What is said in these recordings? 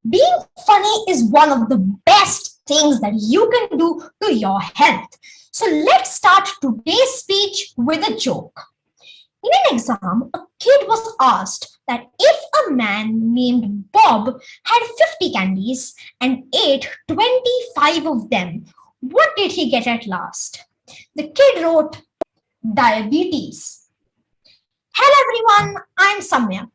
Being funny is one of the best things that you can do to your health. So let's start today's speech with a joke. In an exam, a kid was asked that if a man named Bob had 50 candies and ate 25 of them, what did he get at last? The kid wrote, diabetes. Hello everyone, I'm Samyak.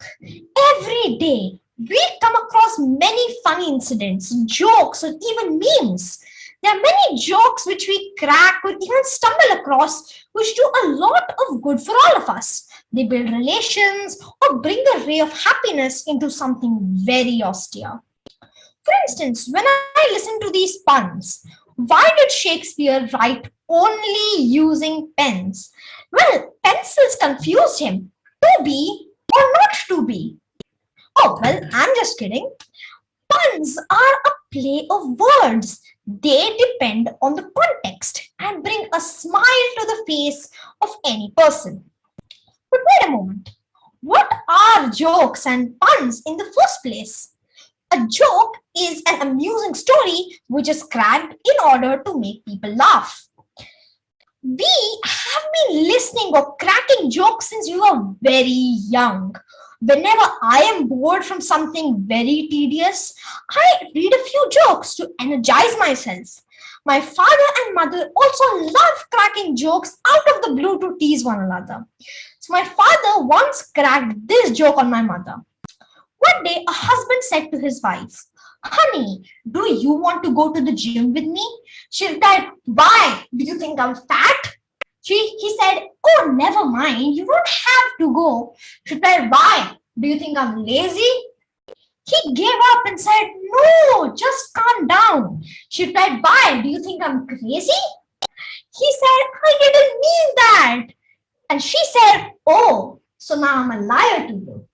Every day we come across many funny incidents, jokes, or even memes. There are many jokes which we crack or even stumble across which do a lot of good for all of us. They build relations or bring a ray of happiness into something very austere. For instance, when I listen to these puns, why did Shakespeare write only using pens? Well, pencils confused him. To be or not to be? Oh, well, I'm just kidding. Puns are a play of words. They depend on the context and bring a smile to the face of any person. But wait a moment. What are jokes and puns in the first place? A joke is an amusing story which is cracked in order to make people laugh. We have been listening or cracking jokes since we were very young. Whenever I am bored from something very tedious, I read a few jokes to energize myself. My father and mother also love cracking jokes out of the blue to tease one another. So my father once cracked this joke on my mother. One day, a husband said to his wife, honey, do you want to go to the gym with me? She replied, why? Do you think I'm fat? He said, oh, never mind. You don't have to go. She replied, why? Do you think I'm lazy? He gave up and said, no, just calm down. She replied, why? Do you think I'm crazy? He said, I didn't mean that. And she said, oh, so now I'm a liar to you.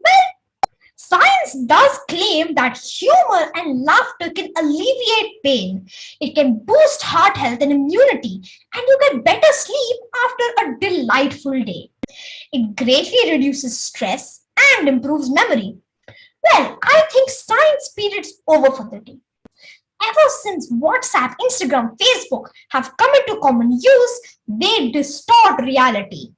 Well, science does claim that humor and laughter can alleviate pain. It can boost heart health and immunity, and you get better sleep after a delightful day. It greatly reduces stress and improves memory. Well, I think science period's over for the day. Ever since WhatsApp, Instagram, Facebook have come into common use, they distort reality.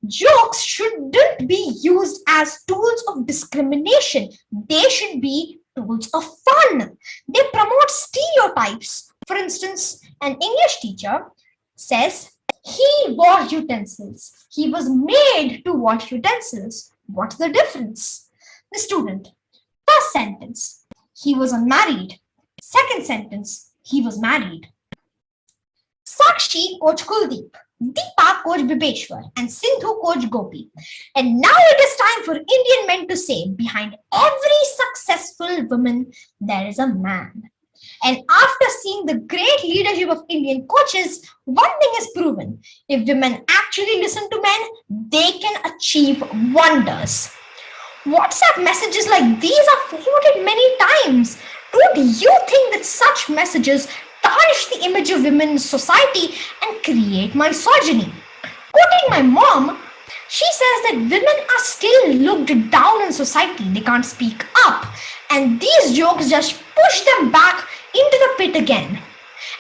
Jokes shouldn't be used as tools of discrimination. They should be tools of fun. They promote stereotypes. For instance, an English teacher says, he washed utensils. He was made to wash utensils. What's the difference? The student. First sentence, he was unmarried. Second sentence, he was married. Sakshi coach Kuldeep, Deepa coach Bibeshwar, and Sindhu coach Gopi. And now it is time for Indian men to say, behind every successful woman, there is a man. And after seeing the great leadership of Indian coaches, one thing is proven. If women actually listen to men, they can achieve wonders. WhatsApp messages like these are forwarded many times. Don't you think that such messages tarnish the image of women in society and create misogyny? Quoting my mom, she says that women are still looked down in society. They can't speak up. And these jokes just push them back into the pit again.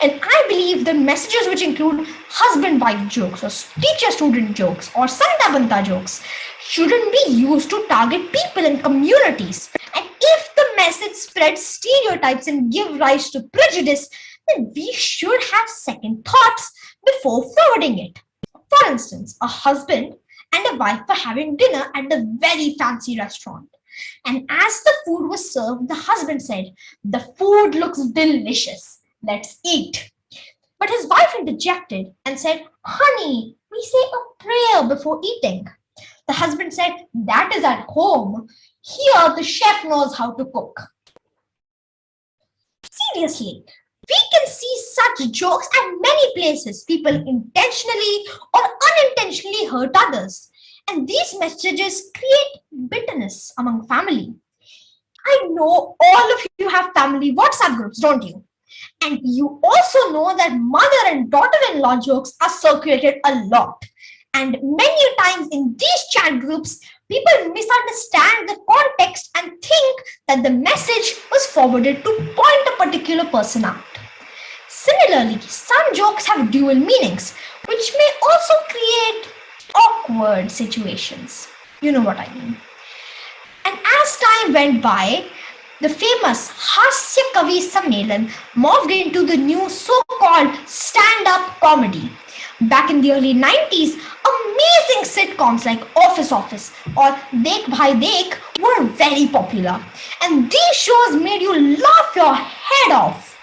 And I believe the messages which include husband-wife jokes or teacher-student jokes or Santa-Banta jokes shouldn't be used to target people and communities. And if the message spreads stereotypes and give rise to prejudice, then we should have second thoughts before forwarding it. For instance, a husband and a wife were having dinner at the very fancy restaurant. And as the food was served, the husband said, the food looks delicious. Let's eat. But his wife interjected and said, honey, we say a prayer before eating. The husband said, that is at home. Here, the chef knows how to cook. Seriously, we can see such jokes at many places. People intentionally or unintentionally hurt others. And these messages create bitterness among family. I know all of you have family WhatsApp groups, don't you? And you also know that mother and daughter-in-law jokes are circulated a lot. And many times in these chat groups, People misunderstand the context and think that the message was forwarded to point a particular person out. Similarly, some jokes have dual meanings, which may also create awkward situations. You know what I mean. And as time went by, the famous Hasya Kavi Sammelan morphed into the new so-called stand-up comedy. Back in the early 90s, amazing sitcoms like Office or Dekh Bhai Dekh were very popular. And these shows made you laugh your head off.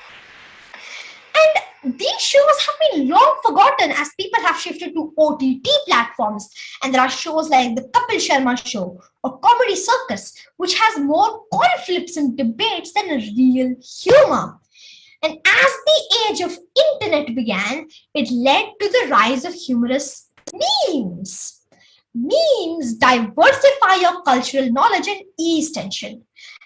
And these shows have been long forgotten as people have shifted to OTT platforms. And there are shows like The Kapil Sharma Show or Comedy Circus, which has more coin flips and debates than real humor. And as the age of internet began, it led to the rise of humorous memes. Memes diversify your cultural knowledge and ease tension.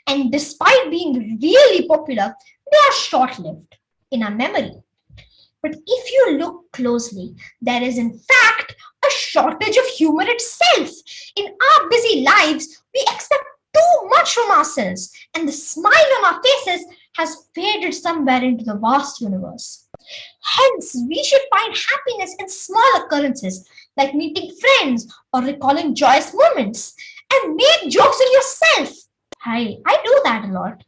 And despite being really popular, they are short-lived in our memory. But if you look closely, there is in fact a shortage of humor itself. In our busy lives, we expect too much from ourselves, and the smile on our faces has faded somewhere into the vast universe. Hence, we should find happiness in small occurrences like meeting friends or recalling joyous moments and make jokes on yourself. I do that a lot.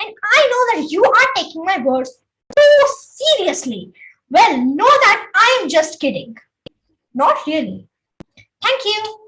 And I know that you are taking my words too seriously. Well, know that I am just kidding. Not really. Thank you.